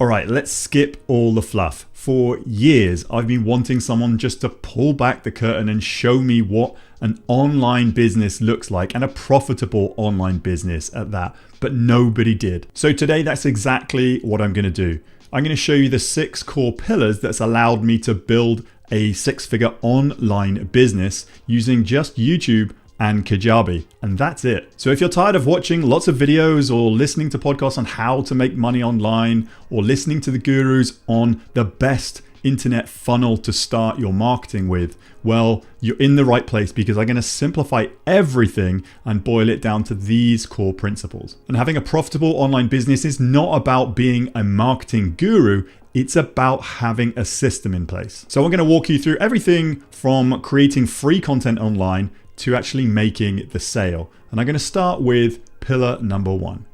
All right, let's skip all the fluff. For years, I've been wanting someone just to pull back the curtain and show me what an online business looks like, and a profitable online business at that, but nobody did. So today, that's exactly what I'm gonna do. I'm gonna show you the 6 core pillars that's allowed me to build a 6-figure online business using just YouTube and Kajabi, and that's it. So if you're tired of watching lots of videos or listening to podcasts on how to make money online, or listening to the gurus on the best internet funnel to start your marketing with, well, you're in the right place, because I'm going to simplify everything and boil it down to these core principles. And having a profitable online business is not about being a marketing guru. It's about having a system in place. So I'm going to walk you through everything from creating free content online to actually making the sale. And I'm going to start with pillar number 1.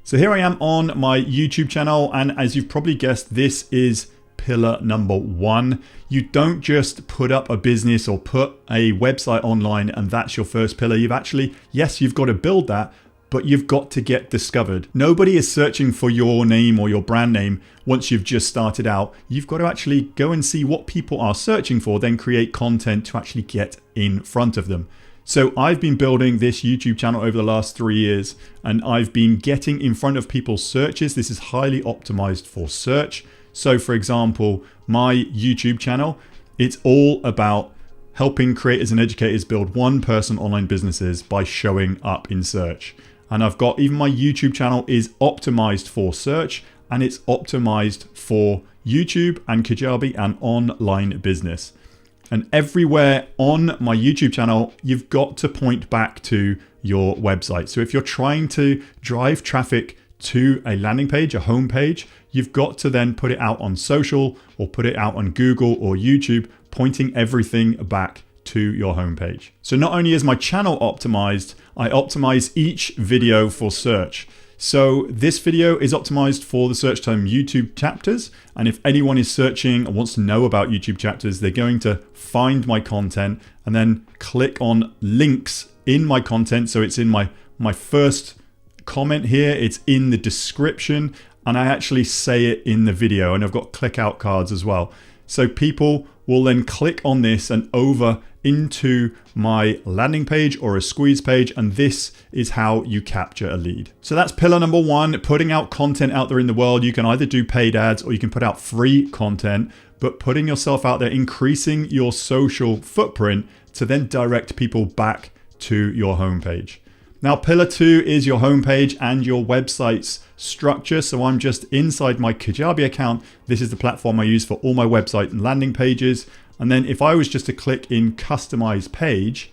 So here I am on my YouTube channel, and as you've probably guessed, this is pillar number 1. You don't just put up a business or put a website online and that's your first pillar. You've got to build that, but you've got to get discovered. Nobody is searching for your name or your brand name once you've just started out. You've got to actually go and see what people are searching for, then create content to actually get in front of them. So I've been building this YouTube channel over the last 3 years, and I've been getting in front of people's searches. This is highly optimized for search. So for example, my YouTube channel, it's all about helping creators and educators build one-person online businesses by showing up in search. And I've got, even my YouTube channel is optimized for search, and it's optimized for YouTube and Kajabi and online business. And everywhere on my YouTube channel, you've got to point back to your website. So if you're trying to drive traffic to a landing page, a home page, you've got to then put it out on social or put it out on Google or YouTube, pointing everything back to your homepage. So not only is my channel optimized, I optimize each video for search. So this video is optimized for the search term YouTube chapters. And if anyone is searching and wants to know about YouTube chapters, they're going to find my content and then click on links in my content. So it's in my first comment here, it's in the description, and I actually say it in the video, and I've got click out cards as well. So people will then click on this and over into my landing page or a squeeze page, and this is how you capture a lead. So that's pillar number 1, putting out content out there in the world. You can either do paid ads or you can put out free content, but putting yourself out there, increasing your social footprint to then direct people back to your homepage. Now, pillar 2 is your homepage and your website's structure. So I'm just inside my Kajabi account. This is the platform I use for all my website and landing pages. And then if I was just to click in customize page,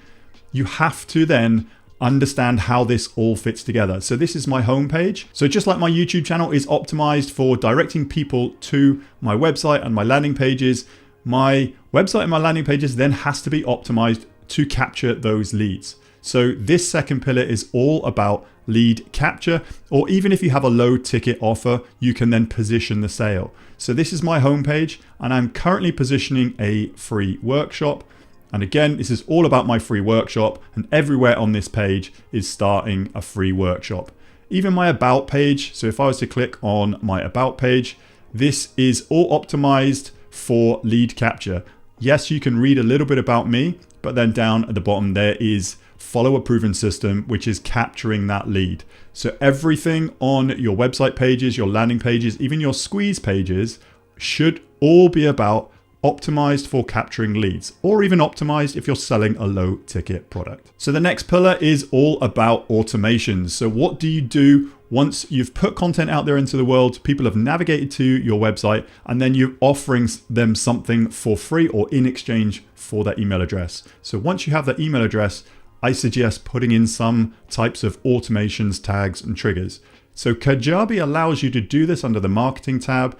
you have to then understand how this all fits together. So this is my homepage. So just like my YouTube channel is optimized for directing people to my website and my landing pages, my website and my landing pages then has to be optimized to capture those leads. So this second pillar is all about lead capture, or even if you have a low ticket offer, you can then position the sale. So this is my homepage, and I'm currently positioning a free workshop. And again, this is all about my free workshop, and everywhere on this page is starting a free workshop. Even my about page. So if I was to click on my about page, this is all optimized for lead capture. Yes, you can read a little bit about me, but then down at the bottom there is follow a proven system, which is capturing that lead. So everything on your website pages, your landing pages, even your squeeze pages should all be about optimized for capturing leads, or even optimized if you're selling a low ticket product. So the next pillar is all about automations. So what do you do once you've put content out there into the world, people have navigated to your website, and then you're offering them something for free or in exchange for that email address? So once you have that email address, I suggest putting in some types of automations, tags, and triggers. So Kajabi allows you to do this under the marketing tab.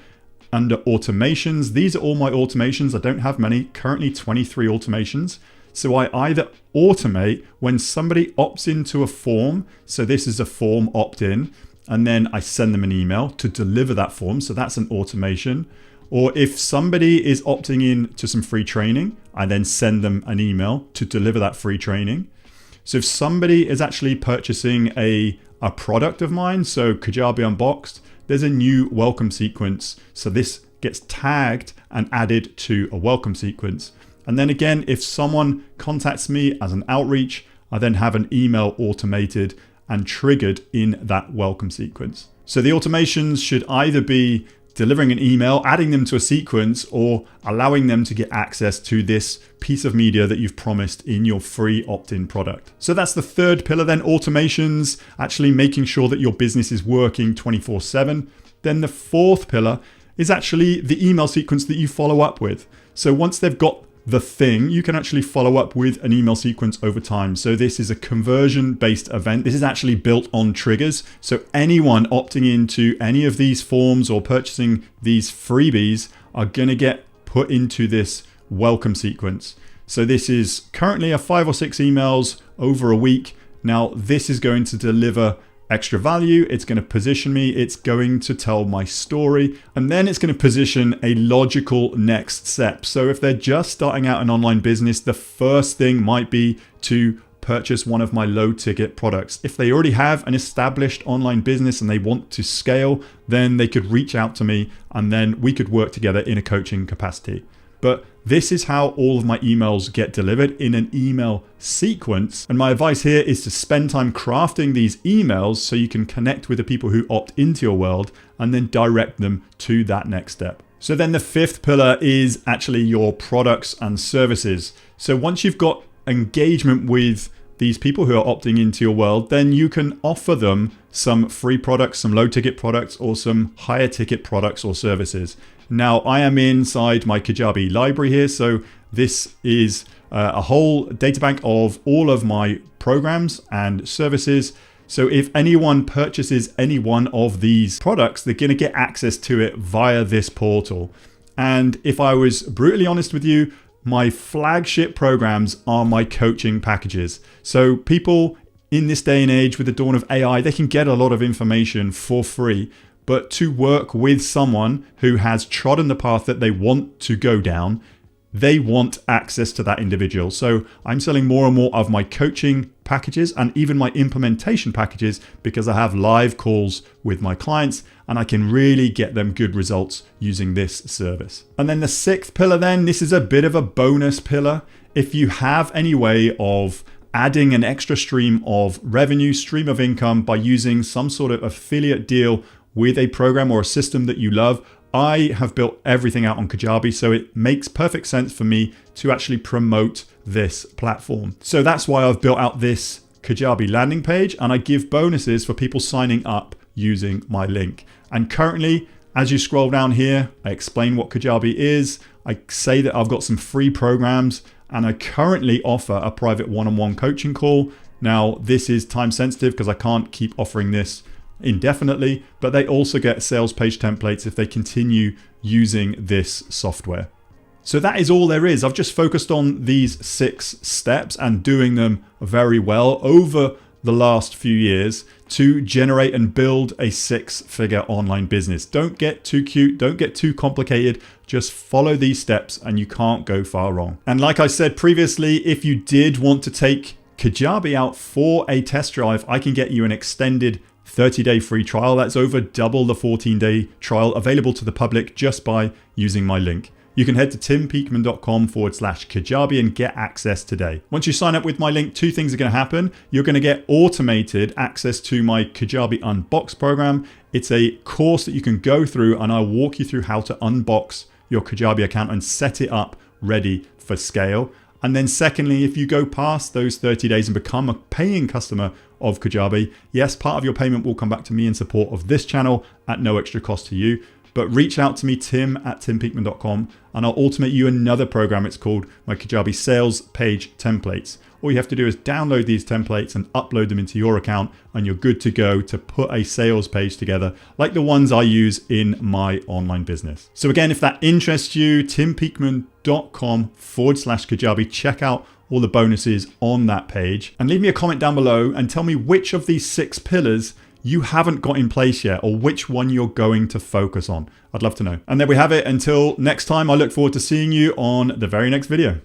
Under automations, these are all my automations. I don't have many, currently 23 automations. So I either automate when somebody opts into a form. So this is a form opt-in, and then I send them an email to deliver that form. So that's an automation. Or if somebody is opting in to some free training, I then send them an email to deliver that free training. So if somebody is actually purchasing a product of mine, so Kajabi Unboxed, there's a new welcome sequence. So this gets tagged and added to a welcome sequence. And then again, if someone contacts me as an outreach, I then have an email automated and triggered in that welcome sequence. So the automations should either be delivering an email, adding them to a sequence, or allowing them to get access to this piece of media that you've promised in your free opt-in product. So that's the third pillar then, automations, actually making sure that your business is working 24/7. Then the fourth pillar is actually the email sequence that you follow up with. So once they've got the thing, you can actually follow up with an email sequence over time. So this is a conversion-based event. This is actually built on triggers. So anyone opting into any of these forms or purchasing these freebies are going to get put into this welcome sequence. So this is currently a 5 or 6 emails over a week. Now this is going to deliver extra value, it's going to position me, it's going to tell my story, and then it's going to position a logical next step. So if they're just starting out an online business, the first thing might be to purchase one of my low ticket products. If they already have an established online business and they want to scale, then they could reach out to me and then we could work together in a coaching capacity. But this is how all of my emails get delivered, in an email sequence. And my advice here is to spend time crafting these emails so you can connect with the people who opt into your world and then direct them to that next step. So then the fifth pillar is actually your products and services. So once you've got engagement with these people who are opting into your world, then you can offer them some free products, some low ticket products, or some higher ticket products or services. Now I am inside my Kajabi library here. So this is a whole data bank of all of my programs and services. So if anyone purchases any one of these products, they're going to get access to it via this portal. And if I was brutally honest with you, my flagship programs are my coaching packages. So people in this day and age with the dawn of AI, they can get a lot of information for free. But to work with someone who has trodden the path that they want to go down, they want access to that individual. So I'm selling more and more of my coaching packages and even my implementation packages because I have live calls with my clients and I can really get them good results using this service. And then the sixth pillar then, this is a bit of a bonus pillar. If you have any way of adding an extra stream of revenue, stream of income by using some sort of affiliate deal with a program or a system that you love, I have built everything out on Kajabi, so it makes perfect sense for me to actually promote this platform. So that's why I've built out this Kajabi landing page, and I give bonuses for people signing up using my link. And currently, as you scroll down here, I explain what Kajabi is. I say that I've got some free programs, and I currently offer a private one-on-one coaching call. Now, this is time sensitive because I can't keep offering this indefinitely, but they also get sales page templates if they continue using this software. So that is all there is. I've just focused on these 6 steps and doing them very well over the last few years to generate and build a 6-figure online business. Don't get too cute, don't get too complicated, just follow these steps and you can't go far wrong. And like I said previously, if you did want to take Kajabi out for a test drive, I can get you an extended 30-day free trial. That's over double the 14-day trial available to the public just by using my link. You can head to timpeakman.com/Kajabi and get access today. Once you sign up with my link, 2 things are going to happen. You're going to get automated access to my Kajabi Unbox program. It's a course that you can go through and I'll walk you through how to unbox your Kajabi account and set it up ready for scale. And then secondly, if you go past those 30 days and become a paying customer of Kajabi, yes, part of your payment will come back to me in support of this channel at no extra cost to you. But reach out to me, tim@timpeakman.com, and I'll automate you another program. It's called my Kajabi Sales Page Templates. All you have to do is download these templates and upload them into your account, and you're good to go to put a sales page together like the ones I use in my online business. So again, if that interests you, timpeakman.com/Kajabi, check out all the bonuses on that page and leave me a comment down below and tell me which of these 6 pillars you haven't got in place yet or which one you're going to focus on. I'd love to know. And there we have it. Until next time, I look forward to seeing you on the very next video.